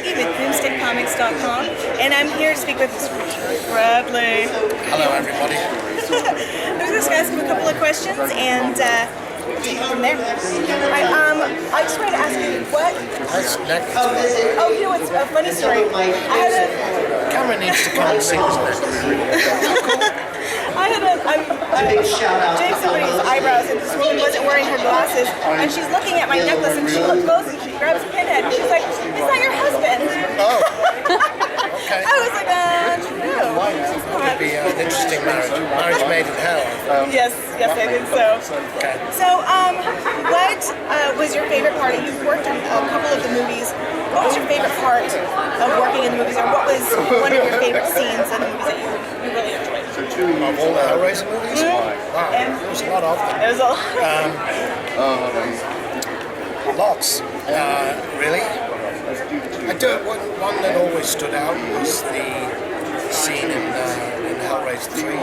Maggie with boomstickcomics.com, and I'm here to speak with Bradley. Hello, everybody. I'm just going to ask him a couple of questions and take it from there. I just wanted to ask you what. That's neck. Oh, you know what's a funny story? Cameron needs to come and sing his neck. Jake somebody's eyebrows, and this woman wasn't wearing her glasses, and she's looking at my necklace, and she goes and she grabs Pinhead, and she's like, "Is that your husband?" Oh, okay. I was like, no. Could be an interesting marriage. Marriage made in hell. Yes, I think so. Okay. So, what was your favorite part? You've worked in a couple of the movies. What was your favorite part of working in the movies, or what was one of your favorite scenes in the movies that you really enjoyed? Of all the Hellraiser movies? Wow, there was a lot of them. It was a Lots, really. I do. One that always stood out was the scene in Hellraiser 3.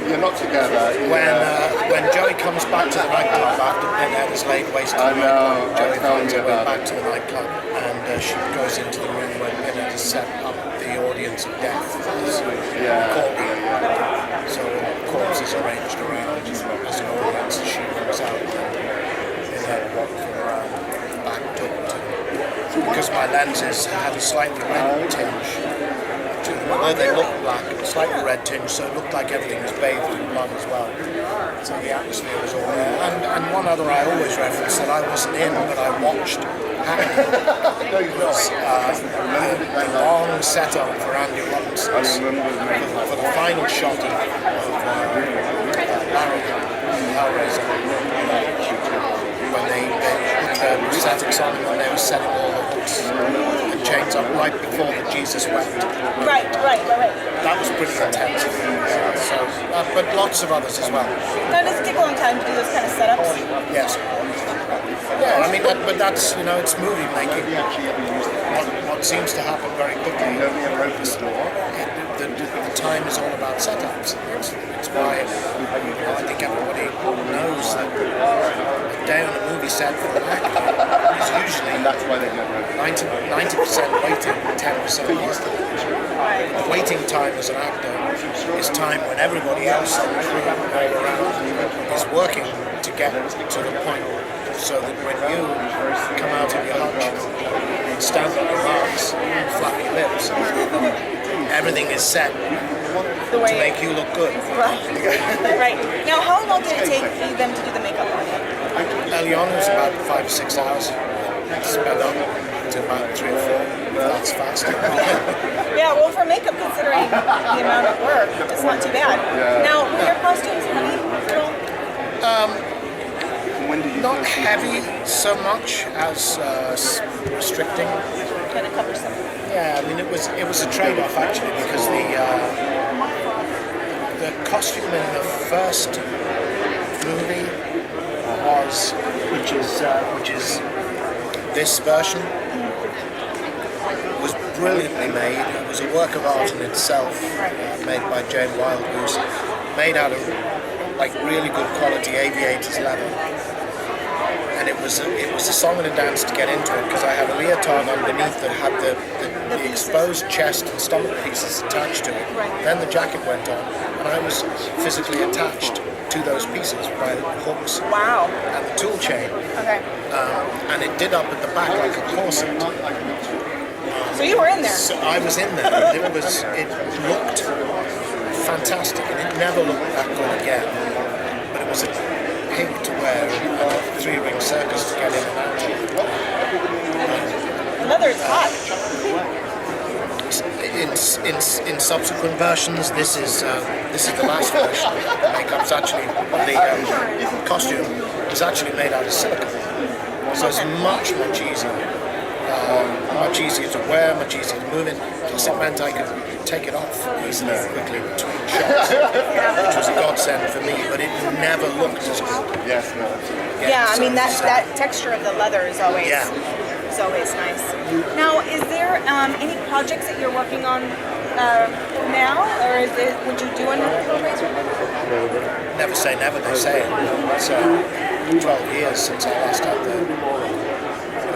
You're not together. When Joey comes back to the nightclub after Pinhead has laid waste to the nightclub, Joey finds her way back to the nightclub, and she goes into the room where Pinhead has set up the audience of death as courtroom. So corpses arranged around as an audience, and she comes out and Pinhead walking around back to because my lenses had a slightly red tinge to them, although they looked black, a slightly red tinge, so it looked like everything was bathed in blood as well. So the atmosphere was all there. And one other I always reference that I wasn't in, but I watched happen was a long setup for Andy Robinson for the final shot of Hellraiser, when they put the prosthetics on and they were setting all the hooks and chains up right before the Jesus wept. Right. That was pretty intense. So, but lots of others as well. Now, does it take a long time to do those kind of setups? Yes. Yeah, I mean, but that's, it's movie making. What seems to happen very quickly, the time is all about setups. It's why I think everybody knows that a day on a movie set for an actor is usually 90% waiting, 10% the waiting time as an actor is time when everybody else on the crew all around is working to get to the point so that when you come out of your hutch, stand on your arms, flap your lips, everything is set to make you look good. Right. Now, how long did it take them to do the makeup on you? Early on, it was about 5 or 6 hours. Sped up to about 3 or 4. That's fast. Yeah, well, for makeup, considering the amount of work, it's not too bad. Now, were your costumes heavy at all? Not heavy so much as restricting. Kind of cumbersome. Yeah, I mean it was a trade-off actually, because the costume in the first movie was, which is this version, was brilliantly made. It was a work of art in itself, made by Jane Wildgoose, made out of like really good quality aviators leather. And it was a song and a dance to get into it, because I had a leotard underneath that had the exposed chest and stomach pieces attached to it. Then the jacket went on, and I was physically attached to those pieces by the hooks and the tool chain. Okay. And it did up at the back like a corset. So you were in there. So I was in there. It looked fantastic, and it never looked that good again. But it was a pig to wear and a 3-ring circus to get in and out. Leather is hot. In subsequent versions, this is the last version. The makeup's actually, the costume is actually made out of silicone, so it's much easier to wear, much easier to move in. Plus, it meant I could take it off easily and quickly between shots, which was a godsend for me. But it never looked as good. Yeah, I mean that texture of the leather is always nice. Now, is there any projects that you're working on now, or would you do another Hellraiser? Never say never, they say. It's 12 years since I last had the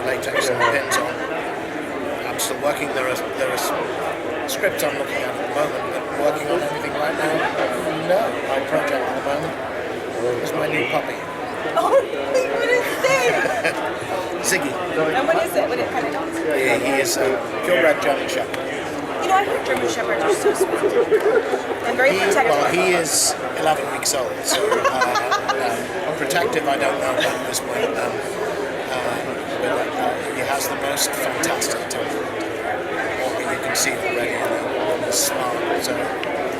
latex and the pins on. I'm still working. There are scripts I'm looking at the moment, but working on anything right now? No. My project at the moment is my new puppy. Oh, what is his name? Ziggy. And what is it? What kind of dog is it? He is a purebred German Shepherd. You know, I heard German Shepherds are so sweet and very protective. Well, he is 11 weeks old, so protective I don't know about this one. But he has the most fantastic temper. You can see it already in his smile. So.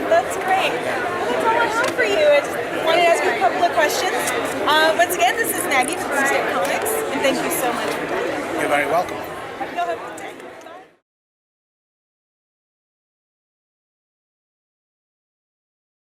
That's great. Well, that's all I have for you. I just wanted to ask you a couple of questions. Once again, this is Maggie from Comics, and thank you so much for coming. You're very welcome. Have a good day.